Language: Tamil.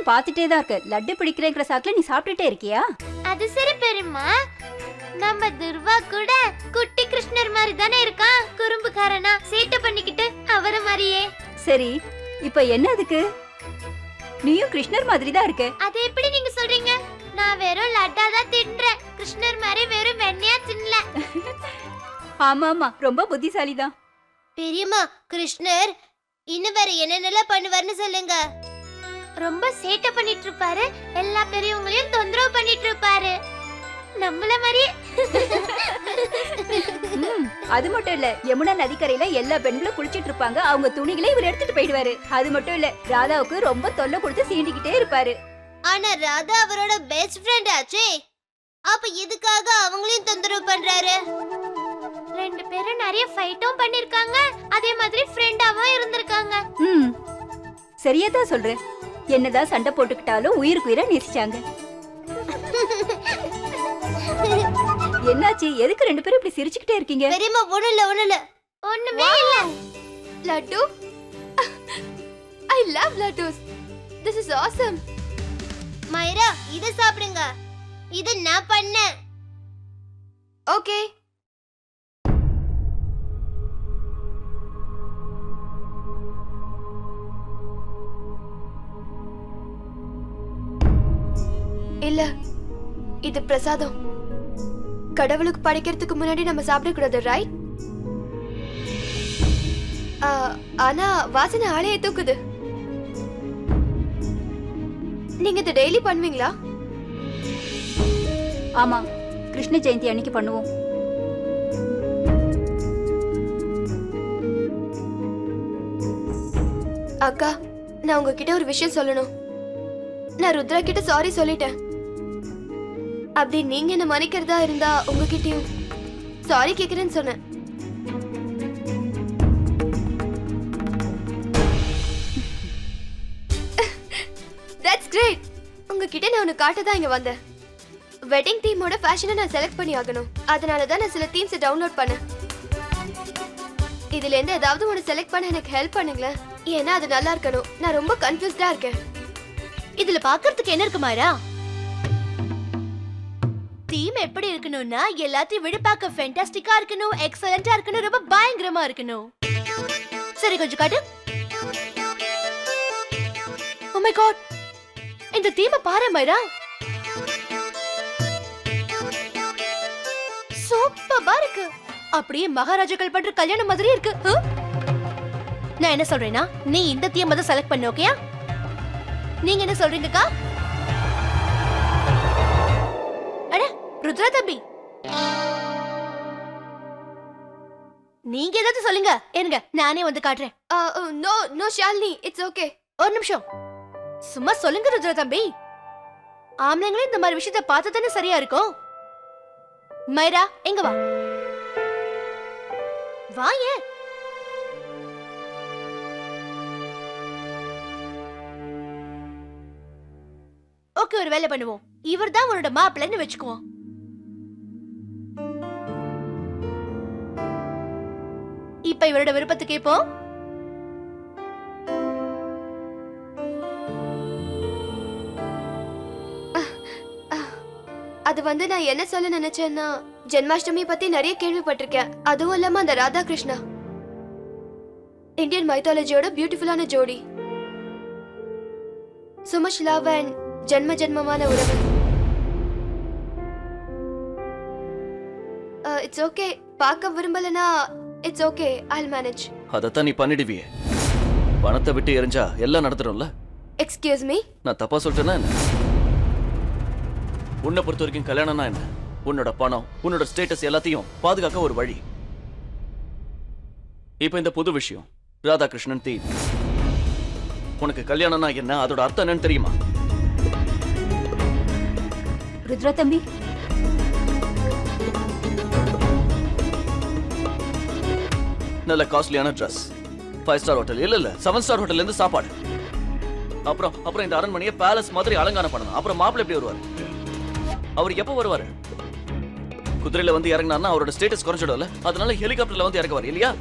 நானும் பாத்துட்டே தான் இருக்கேன். லட்டு பிடிக்கிறேங்கிற சாக்குல நீ சாப்பிட்டுட்டே இருக்கியா? அது சரி பெரியம்மா, நம்ம துர்வா கூட குட்டி கிருஷ்ணர் மாதிரி தானே இருக்கான், குறும்புக்காரனா சேட்டை பண்ணிக்கிட்டு அவர மாதிரியே. சரி, இப்ப என்ன அதுக்கு? நீயும் கிருஷ்ணர் மாதிரி தான் இருக்க. அது எப்படி நீங்க சொல்றீங்க? நான் வெறும் லட்டா தான் தின்றேன், கிருஷ்ணர் மாதிரி வெறும் வெண்ணையா தின்னல. ஆமா ஆமா, ரொம்ப புத்திசாலிதான். பெரியம்மா, கிருஷ்ணர் இன்னும் வேற என்னென்னலாம் பண்ணுவார்னு சொல்லுங்க. ரொம்ப சேட்டை பண்ணிட்டு இருப்பாரு, எல்லா பெரியவங்களையும் தொந்தரவு பண்ணிட்டு இருப்பாரு, நம்மள மாதிரி. அது மட்டும் இல்ல, யமுனா நதிக்கரையில எல்லா பெண்களும் குளிச்சிட்டு இருப்பாங்க, அவங்க துணிகளை இவர் எடுத்துட்டு போயிடுவாரு. அது மட்டும் இல்ல, ராதாவுக்கு ரொம்ப தொல்லை கொடுத்து சீண்டிக்கிட்டே இருப்பாரு. ஆனா ராதா அவரோட பெஸ்ட் ஃப்ரெண்ட் ஆச்சே, அப்ப எதுக்காக அவங்களையும் தொந்தரவு பண்றாரு? ரெண்டு பேரும் நிறைய ஃபைட்டும் பண்ணிருக்காங்க, அதே மாதிரி ஃப்ரெண்டாவும் இருந்திருக்காங்க. சரியா தான் சொல்றேன். என்னதான் சண்டை போட்டுக்கிட்டாலும் உயிருக்கு உயிரை நேசிச்சாங்க. என்னாச்சு? எதுக்கு ரெண்டு பேரும் இப்படி சிரிச்சுக்கிட்டே இருக்கீங்க? பெரியம்மா, ஒண்ணுல ஒண்ணுமே இல்ல. Laddu, I love laddus. This is awesome. மைரா, இத சாப்பிடுங்க, இது நான் பண்ணேன். Okay. இல்ல, இது பிரசாதம். கடவுளுக்கு படைக்கிறதுக்கு முன்னாடி நம்ம சாப்பிடக்கூடாது, ரைட்? ஆனா வாசனை ஆளையே தூக்குது. நீங்க இதை டெய்லி பண்ணுவீங்களா? ஆமா, கிருஷ்ண ஜெயந்தி அன்னைக்கு பண்ணுவோம். அக்கா, நான் உங்ககிட்ட ஒரு விஷயம் சொல்லணும். நான் ருத்ரா கிட்ட சாரி சொல்லிட்டேன். அப்படி நீங்க என்ன மன்னிக்கிறதா இருந்தா உங்ககிட்டயும் சாரி கேக்குறேன்னு சொன்னேன். That's great. உங்ககிட்ட நான் ஒன்னு காட்டதான் இங்க வந்தேன். வெட்டிங் தீமோட ஃபேஷனை நான் செலக்ட் பண்ணி ஆகணும். அதனால தான் நான் சில தீம்ஸ் டவுன்லோட் பண்ணேன். இதுல இருந்து ஏதாவது ஒன்னு செலக்ட் பண்ண எனக்கு ஹெல்ப் பண்ணுங்களேன். ஏன்னா அது நல்லா இருக்கணும். நான் ரொம்ப கன்ஃபியூஸ்டா இருக்கேன். இதுல பாக்குறதுக்கு என்ன இருக்கு மாரா? தீம் எப்படி இருக்கணும்னா எல்லாத்தையும் விட பார்க்க ஃபேண்டாஸ்டிக்கா இருக்கணும், எக்ஸலென்ட்டா இருக்கணும், ரொம்ப பயங்கரமா இருக்கணும். சரி, கொஞ்சம் காட்டு. Oh my god, இந்த தீமை பாரு மைரா, சூப்பரா இருக்கு. அப்படியே மகாராஜாக்கள் பண்ற கல்யாணம் மாதிரி இருக்கு. நான் என்ன சொல்றேன்னா, நீ இந்த தீமை மட்டும் செலக்ட் பண்ணு, ஓகேயா? நீங்க என்ன சொல்றீங்கக்கா? அட ருத்ரா தம்பி, நீங்க ஏதாவது சொல்லுங்க, இருங்க நானே வந்து காட்டுறேன். No no Shalini, it's okay. ஒரு நிமிஷம் சும்மா சொல்லுங்க ருத்ரா தம்பி. ஆம்பளைங்களே இந்த மாதிரி விஷயத்தை பார்த்து தானே சரியா இருக்கும். மைரா, எங்க வா வா. ஏன் ஓகே, ஒரு வேலை பண்ணுவோம். இவர் தான் உன்னோட மாப்பிள்ளைன்னு வச்சுக்குவோம். இப்ப இவரோட விருப்பத்தை கேட்போம். அது வந்து நான் என்ன சொல்ல நினைச்சேன்னா, ஜென்மாஷ்டமி பத்தி நிறைய கேள்விப்பட்டிருக்கேன். அதுவும் இல்லாம அந்த ராதா கிருஷ்ணா இந்தியன் மைத்தாலஜியோட பியூட்டிஃபுல்லான ஜோடி. so much love and ஜென்ம ஜென்மமான உறவு. It's okay. பார்க்க விரும்பலனா இட்ஸ் ஓகே, I'll manage. அதத்தான் நீ பண்ணிடுவியே. பணத்தை விட்டு எரிஞ்சா எல்லாம் நடந்துடும்ல. எக்ஸ்கியூஸ் மீ, நான் தப்பா சொல்றேன்னா என்ன? உன்னை பொறுத்த வரைக்கும் கல்யாணம்னா என்ன? உன்னோட பணம், உன்னோட ஸ்டேட்டஸ் எல்லாத்தையும் பாதுகாக்க ஒரு வழி. இப்ப இந்த புது விஷயம் ராதாகிருஷ்ணன் தீ, உனக்கு கல்யாணம்னா என்ன, அதோட அர்த்தம் என்னன்னு தெரியுமா? ருத்ரா தம்பி, நல்ல காஸ்ட்லியான ட்ரெஸ், 5 ஸ்டார் ஹோட்டல் இல்ல 7 ஸ்டார் ஹோட்டல்ல இருந்து சாப்பாடு, அப்புறம் இந்த அரண்மனையை பேலஸ் மாதிரி அலங்காரம் பண்ணணும். அப்புறம் மாப்பிள்ளை எப்படி வருவாரு? அவர் எப்ப வருவாரு? குதிரையில வந்து இறங்கினார்னா அவரோட ஸ்டேட்டஸ் குறைஞ்சிடும்ல, அதனால ஹெலிகாப்டர்ல வந்து இறக்குவார் இல்லையா?